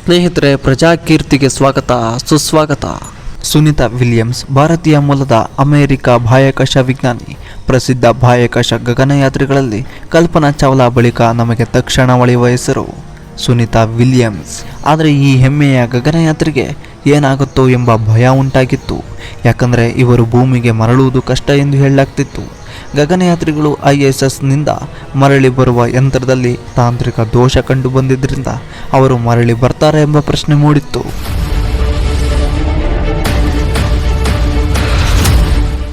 ಸ್ನೇಹಿತರೆ, ಪ್ರಜಾಕೀರ್ತಿಗೆ ಸ್ವಾಗತ ಸುಸ್ವಾಗತ. ಸುನೀತಾ ವಿಲಿಯಮ್ಸ್ ಭಾರತೀಯ ಮೂಲದ ಅಮೆರಿಕ ಬಾಹ್ಯಾಕಾಶ ವಿಜ್ಞಾನಿ. ಪ್ರಸಿದ್ಧ ಬಾಹ್ಯಾಕಾಶ ಗಗನಯಾತ್ರಿಗಳಲ್ಲಿ ಕಲ್ಪನಾ ಚಾವ್ಲಾ ಬಳಿಕ ನಮಗೆ ತಕ್ಷಣ ಹೊಳೆಯುವ ಹೆಸರು ಸುನೀತಾ ವಿಲಿಯಮ್ಸ್. ಆದರೆ ಈ ಹೆಮ್ಮೆಯ ಗಗನಯಾತ್ರಿಗೆ ಏನಾಗುತ್ತೋ ಎಂಬ ಭಯ ಉಂಟಾಗಿತ್ತು. ಯಾಕಂದರೆ ಇವರು ಭೂಮಿಗೆ ಮರಳುವುದು ಕಷ್ಟ ಎಂದು ಹೇಳಲಾಗ್ತಿತ್ತು. ಗಗನಯಾತ್ರಿಗಳು ISSನಿಂದ ಮರಳಿ ಬರುವ ಯಂತ್ರದಲ್ಲಿ ತಾಂತ್ರಿಕ ದೋಷ ಕಂಡು ಬಂದಿದ್ದರಿಂದ ಅವರು ಮರಳಿ ಬರ್ತಾರೆ ಎಂಬ ಪ್ರಶ್ನೆ ಮೂಡಿತ್ತು.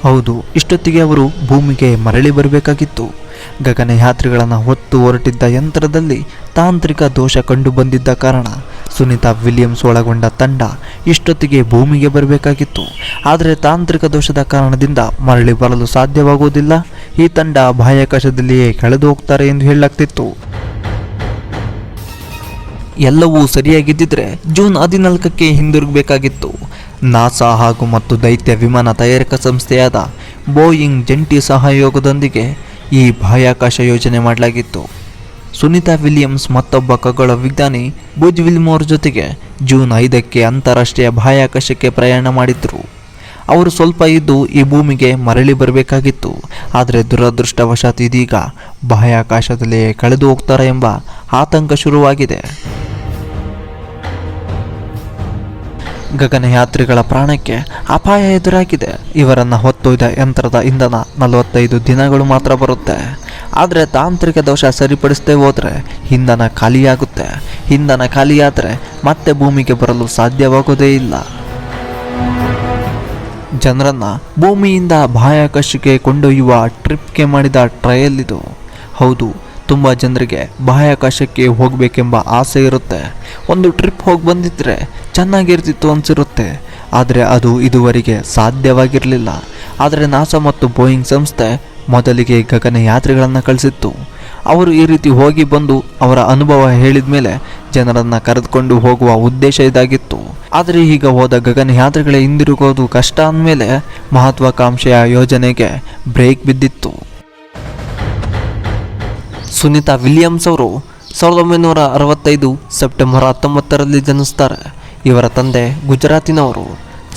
ಹೌದು, ಇಷ್ಟೊತ್ತಿಗೆ ಅವರು ಭೂಮಿಗೆ ಮರಳಿ ಬರಬೇಕಾಗಿತ್ತು. ಗಗನಯಾತ್ರಿಗಳನ್ನು ಹೊತ್ತು ಹೊರಟಿದ್ದ ಯಂತ್ರದಲ್ಲಿ ತಾಂತ್ರಿಕ ದೋಷ ಕಂಡು ಬಂದಿದ್ದ ಕಾರಣ ಸುನೀತಾ ವಿಲಿಯಮ್ಸ್ ಒಳಗೊಂಡ ತಂಡ ಇಷ್ಟೊತ್ತಿಗೆ ಭೂಮಿಗೆ ಬರಬೇಕಾಗಿತ್ತು. ಆದರೆ ತಾಂತ್ರಿಕ ದೋಷದ ಕಾರಣದಿಂದ ಮರಳಿ ಬರಲು ಸಾಧ್ಯವಾಗುವುದಿಲ್ಲ. ಈ ತಂಡ ಬಾಹ್ಯಾಕಾಶದಲ್ಲಿಯೇ ಕಳೆದು ಹೋಗ್ತಾರೆ ಎಂದು ಹೇಳಲಾಗ್ತಿತ್ತು. ಎಲ್ಲವೂ ಸರಿಯಾಗಿದ್ದಿದ್ರೆ ಜೂನ್ 14ಕ್ಕೆ ಹಿಂದಿರುಗಬೇಕಾಗಿತ್ತು. ನಾಸಾ ಹಾಗೂ ಮತ್ತು ದೈತ್ಯ ವಿಮಾನ ತಯಾರಕ ಸಂಸ್ಥೆಯಾದ ಬೋಯಿಂಗ್ ಜಂಟಿ ಸಹಯೋಗದೊಂದಿಗೆ ಈ ಬಾಹ್ಯಾಕಾಶ ಯೋಜನೆ ಮಾಡಲಾಗಿತ್ತು. ಸುನೀತಾ ವಿಲಿಯಮ್ಸ್ ಮತ್ತೊಬ್ಬ ಖಗೋಳ ವಿಜ್ಞಾನಿ ಬುಜ್ ವಿಲ್ಮೋರ್ ಜೊತೆಗೆ ಜೂನ್ 5ಕ್ಕೆ ಅಂತಾರಾಷ್ಟ್ರೀಯ ಬಾಹ್ಯಾಕಾಶಕ್ಕೆ ಪ್ರಯಾಣ ಮಾಡಿದ್ರು. ಅವರು ಸ್ವಲ್ಪ ಇದ್ದು ಈ ಭೂಮಿಗೆ ಮರಳಿ ಬರಬೇಕಾಗಿತ್ತು. ಆದರೆ ದುರದೃಷ್ಟವಶಾತ್ ಇದೀಗ ಬಾಹ್ಯಾಕಾಶದಲ್ಲಿಯೇ ಕಳೆದು ಹೋಗ್ತಾರೆ ಎಂಬ ಆತಂಕ ಶುರುವಾಗಿದೆ. ಗಗನಯಾತ್ರಿಗಳ ಪ್ರಾಣಕ್ಕೆ ಅಪಾಯ ಎದುರಾಗಿದೆ. ಇವರನ್ನು ಹೊತ್ತೊಯ್ದ ಯಂತ್ರದ ಇಂಧನ 45 ದಿನಗಳು ಮಾತ್ರ ಬರುತ್ತೆ. ಆದರೆ ತಾಂತ್ರಿಕ ದೋಷ ಸರಿಪಡಿಸದೆ ಹೋದರೆ ಇಂಧನ ಖಾಲಿಯಾಗುತ್ತೆ. ಇಂಧನ ಖಾಲಿಯಾದರೆ ಮತ್ತೆ ಭೂಮಿಗೆ ಬರಲು ಸಾಧ್ಯವಾಗೋದೇ ಇಲ್ಲ. ಜನರನ್ನು ಭೂಮಿಯಿಂದ ಬಾಹ್ಯಾಕಾಶಕ್ಕೆ ಕೊಂಡೊಯ್ಯುವ ಟ್ರಿಪ್ಗೆ ಮಾಡಿದ ಟ್ರಯಲ್ ಇದು. ಹೌದು, ತುಂಬ ಜನರಿಗೆ ಬಾಹ್ಯಾಕಾಶಕ್ಕೆ ಹೋಗಬೇಕೆಂಬ ಆಸೆ ಇರುತ್ತೆ. ಒಂದು ಟ್ರಿಪ್ ಹೋಗಿ ಬಂದಿದ್ದರೆ ಚೆನ್ನಾಗಿರ್ತಿತ್ತು ಅನಿಸಿರುತ್ತೆ. ಆದರೆ ಅದು ಇದುವರೆಗೆ ಸಾಧ್ಯವಾಗಿರಲಿಲ್ಲ. ಆದರೆ ನಾಸಾ ಮತ್ತು ಬೋಯಿಂಗ್ ಸಂಸ್ಥೆ ಮೊದಲಿಗೆ ಗಗನಯಾತ್ರಿಗಳನ್ನು ಕಳಿಸಿತ್ತು. ಅವರು ಈ ರೀತಿ ಹೋಗಿ ಬಂದು ಅವರ ಅನುಭವ ಹೇಳಿದ ಮೇಲೆ ಜನರನ್ನು ಕರೆದುಕೊಂಡು ಹೋಗುವ ಉದ್ದೇಶ ಇದಾಗಿತ್ತು. ಆದರೆ ಈಗ ಹೋದ ಗಗನಯಾತ್ರಿಗಳೇ ಹಿಂದಿರುಗೋದು ಕಷ್ಟ ಅಂದಮೇಲೆ ಮಹತ್ವಾಕಾಂಕ್ಷೆಯ ಯೋಜನೆಗೆ ಬ್ರೇಕ್ ಬಿದ್ದಿತ್ತು. ಸುನೀತಾ ವಿಲಿಯಮ್ಸ್ ಅವರು 1965 ಸೆಪ್ಟೆಂಬರ್ 19ರಲ್ಲಿ ಜನಿಸ್ತಾರೆ. ಇವರ ತಂದೆ ಗುಜರಾತಿನವರು.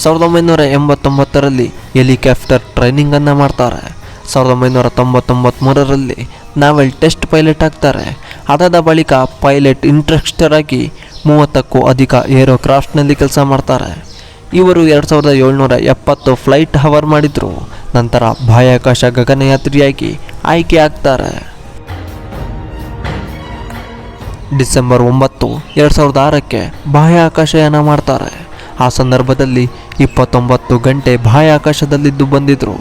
1989ರಲ್ಲಿ ಹೆಲಿಕಾಪ್ಟರ್ ಟ್ರೈನಿಂಗನ್ನು ಮಾಡ್ತಾರೆ. 1993ರಲ್ಲಿ ನಾವೆಲ್ ಟೆಸ್ಟ್ ಪೈಲಟ್ ಆಗ್ತಾರೆ. ಅದಾದ ಬಳಿಕ ಪೈಲಟ್ ಇನ್ಸ್ಟ್ರಕ್ಟರ್ ಆಗಿ 30ಕ್ಕೂ ಅಧಿಕ ಏರೋಕ್ರಾಫ್ಟ್ನಲ್ಲಿ ಕೆಲಸ ಮಾಡ್ತಾರೆ. ಇವರು 2770 ಫ್ಲೈಟ್ ಹವರ್ ಮಾಡಿದರು. ನಂತರ ಬಾಹ್ಯಾಕಾಶ ಗಗನಯಾತ್ರಿಯಾಗಿ ಆಯ್ಕೆ ಆಗ್ತಾರೆ. ಡಿಸೆಂಬರ್ 9, 2006ಕ್ಕೆ ಬಾಹ್ಯಾಕಾಶಯಾನ ಮಾಡ್ತಾರೆ. ಆ ಸಂದರ್ಭದಲ್ಲಿ 29 ಗಂಟೆ ಬಾಹ್ಯಾಕಾಶದಲ್ಲಿದ್ದು ಬಂದಿದ್ದರು.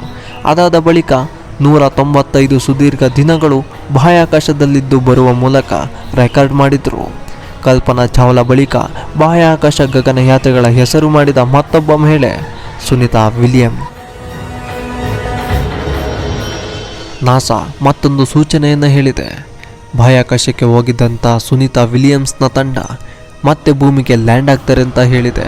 ಅದಾದ ಬಳಿಕ 195 ಸುದೀರ್ಘ ದಿನಗಳು ಬಾಹ್ಯಾಕಾಶದಲ್ಲಿದ್ದು ಬರುವ ಮೂಲಕ ರೆಕಾರ್ಡ್ ಮಾಡಿದರು. ಕಲ್ಪನಾ ಚಾವ್ಲಾ ಬಳಿಕ ಬಾಹ್ಯಾಕಾಶ ಗಗನಯಾತ್ರಿಗಳ ಹೆಸರು ಮಾಡಿದ ಮತ್ತೊಬ್ಬ ಮಹಿಳೆ ಸುನೀತಾ ವಿಲಿಯಮ್ಸ್. ನಾಸಾ ಮತ್ತೊಂದು ಸೂಚನೆಯನ್ನು ಹೇಳಿದೆ. ಬಾಹ್ಯಾಕಾಶಕ್ಕೆ ಹೋಗಿದ್ದಂಥ ಸುನೀತಾ ವಿಲಿಯಮ್ಸ್ನ ತಂಡ ಮತ್ತೆ ಭೂಮಿಗೆ ಲ್ಯಾಂಡ್ ಆಗ್ತಾರೆ ಅಂತ ಹೇಳಿದೆ.